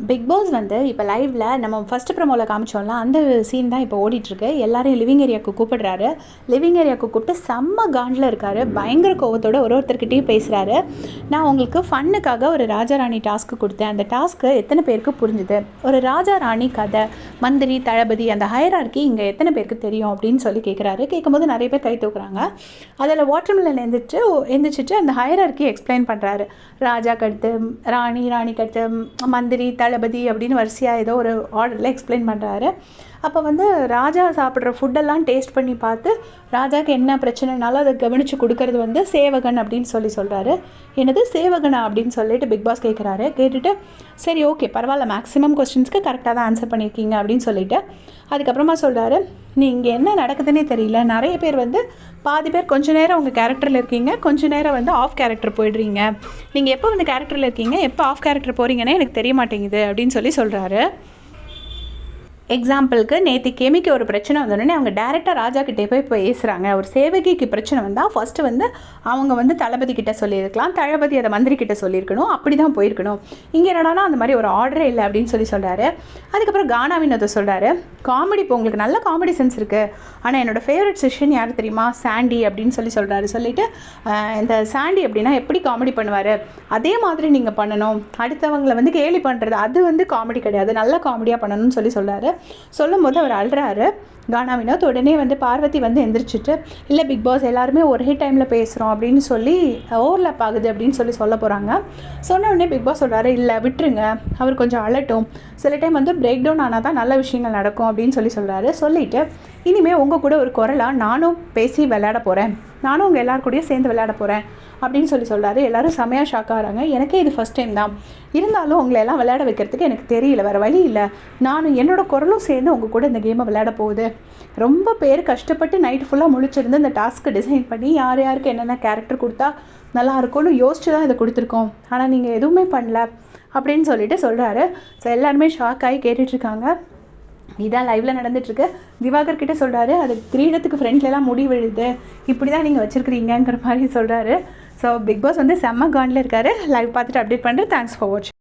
Big pass வந்து இப்போ லைவ்ல நம்ம ஃபர்ஸ்ட் ப்ரோமோவில் காமிச்சோம்ல அந்த சீன் தான் இப்போ ஓடிட்டுருக்கு. எல்லாரையும் லிவிங் ஏரியாவுக்கு கூப்பிடுறாரு. லிவிங் ஏரியாவுக்கு கூப்பிட்டு செம்ம காண்டில் இருக்கார். பயங்கர கோவத்தோட ஒருத்தர்கிட்டையும் பேசுகிறாரு. நான் உங்களுக்கு ஃபன்னுக்காக ஒரு ராஜா ராணி டாஸ்க்கு கொடுத்தேன். அந்த டாஸ்க்கு எத்தனை பேருக்கு புரிஞ்சுது? ஒரு ராஜா ராணி கதை, மந்திரி, தளபதி, அந்த ஹையரார்க்கி இங்கே எத்தனை பேருக்கு தெரியும் அப்படின்னு சொல்லி கேட்குறாரு. கேட்கும்போது நிறைய பேர் கை தூக்குறாங்க. அதில் வாட்டர்மெலன் எந்திரிச்சிட்டு அந்த ஹையரார்க்கி எக்ஸ்பிளைன் பண்ணுறாரு. ராஜா கடுத்து ராணி, ராணி கடுத்து மந்திரி, தளபதி அப்படின்னு வரிசையாக ஏதோ ஒரு ஆர்டரில் எக்ஸ்பிளைன் பண்ணுறாரு. அப்போ வந்து ராஜா சாப்பிட்ற ஃபுட்டெல்லாம் டேஸ்ட் பண்ணி பார்த்து ராஜாவுக்கு என்ன பிரச்சனைனாலும் அதை கவனித்து கொடுக்கறது வந்து சேவகன் அப்படின்னு சொல்கிறாரு. என்னது சேவகனா அப்படின்னு சொல்லிட்டு பிக் பாஸ் கேட்குறாரு. கேட்டுட்டு சரி ஓகே பரவாயில்ல, மேக்ஸிமம் கொஸ்டின்ஸ்க்கு கரெக்டாக தான் ஆன்சர் பண்ணியிருக்கீங்க அப்படின்னு சொல்லிட்டு அதுக்கப்புறமா சொல்கிறாரு, நீங்கள் என்ன நடக்குதுன்னே தெரியல. நிறைய பேர் வந்து பாதி பேர் கொஞ்ச நேரம் உங்கள் கேரக்டரில் இருக்கீங்க, கொஞ்ச நேரம் வந்து ஆஃப் கேரக்டர் போயிடுறீங்க. நீங்கள் எப்போ வந்து கேரக்டரில் இருக்கீங்க, எப்போ ஆஃப் கேரக்டர் போகிறீங்கன்னே எனக்கு தெரிய மாட்டேங்குது அப்படின்னு சொல்கிறாரு. எக்ஸாம்பிளுக்கு நேற்று கெமிக்கு ஒரு பிரச்சனை வந்தோடனே அவங்க டேரெக்டாக ராஜா கிட்டே போய் பேசுகிறாங்க. ஒரு சேவகிக்கு பிரச்சனை வந்தால் ஃபஸ்ட்டு வந்து அவங்க வந்து தளபதி கிட்ட சொல்லியிருக்கலாம், தளபதி அதை மந்திரி கிட்ட சொல்லியிருக்கணும், அப்படி தான் போயிருக்கணும். இங்கே என்னடானா அந்த மாதிரி ஒரு ஆர்டரே இல்லை அப்படின்னு சொல்கிறாரு. அதுக்கப்புறம் கானா வினோதை சொல்கிறாரு, காமெடி இப்போ உங்களுக்கு நல்ல காமெடி சென்ஸ் இருக்குது, ஆனால் என்னோடய ஃபேவரட் செஷன் யார் தெரியுமா, சாண்டி அப்படின்னு சொல்கிறாரு. சொல்லிவிட்டு இந்த சாண்டி அப்படின்னா எப்படி காமெடி பண்ணுவார், அதே மாதிரி நீங்கள் பண்ணணும், அடுத்தவங்களை வந்து கேலி பண்ணுறது அது வந்து காமெடி கிடையாது, நல்ல காமெடியாக பண்ணணும்னு சொல்கிறாரு. சொல்லும் போது அவர் அழுறாரு. கானா வினோத் உடனே வந்து பார்வதி வந்து எந்திரிச்சிட்டு, இல்லை பிக் பாஸ் எல்லாருமே ஒரே டைமில் பேசுகிறோம் அப்படின்னு சொல்லி ஓவர்லாப் ஆகுது அப்படின்னு சொல்ல போகிறாங்க. சொன்ன உடனே பிக் பாஸ் சொல்கிறாரு, இல்லை விட்டுருங்க, அவர் கொஞ்சம் அழட்டும், சில டைம் வந்து பிரேக் டவுன் ஆனால் தான் நல்ல விஷயங்கள் நடக்கும் அப்படின்னு சொல்கிறாரு. சொல்லிவிட்டு இனிமேல் உங்கள் கூட ஒரு குரலாக நானும் பேசி விளையாட போகிறேன், நானும் உங்கள் எல்லாருக்கூடயும் சேர்ந்து விளையாட போகிறேன் அப்படின்னு சொல்கிறாரு. எல்லோரும் செமையாக ஷாக் ஆகிறாங்க. எனக்கே இது ஃபஸ்ட் டைம் தான், இருந்தாலும் உங்களை எல்லாம் விளையாட வைக்கிறதுக்கு எனக்கு தெரியல, வேறு வழி இல்லை, நானும் என்னோடய குரலும் சேர்ந்து உங்கள் கூட இந்த கேமை விளையாட போகுது. ரொம்ப பேர் கஷ்டப்பட்டு நைட்டு ஃபுல்லாக முழிச்சிருந்து இந்த டாஸ்க்கு டிசைன் பண்ணி யார் யாருக்கு என்னென்ன கேரக்டர் கொடுத்தா நல்லா இருக்கும்னு யோசிச்சு தான் இதை கொடுத்துருக்கோம், ஆனால் நீங்கள் எதுவுமே பண்ணல அப்படின்னு சொல்கிறாரு. ஸோ எல்லாருமே ஷாக் ஆகி கேட்டுட்ருக்காங்க. இதான் லைவில் நடந்துட்டுருக்கு. திவாகர் கிட்டே சொல்கிறாரு, அது கிரீடத்துக்கு ஃப்ரெண்ட்லலாம் முடி விழுது, இப்படி தான் நீங்கள் வச்சுருக்கிறீங்கிற மாதிரி சொல்கிறாரு. ஸோ பிக் பாஸ் வந்து செம்ம காண்டில் இருக்கார். லைவ் பார்த்துட்டு அப்டேட் பண்ணுறேன். தேங்க்ஸ் ஃபார் வாட்சிங்.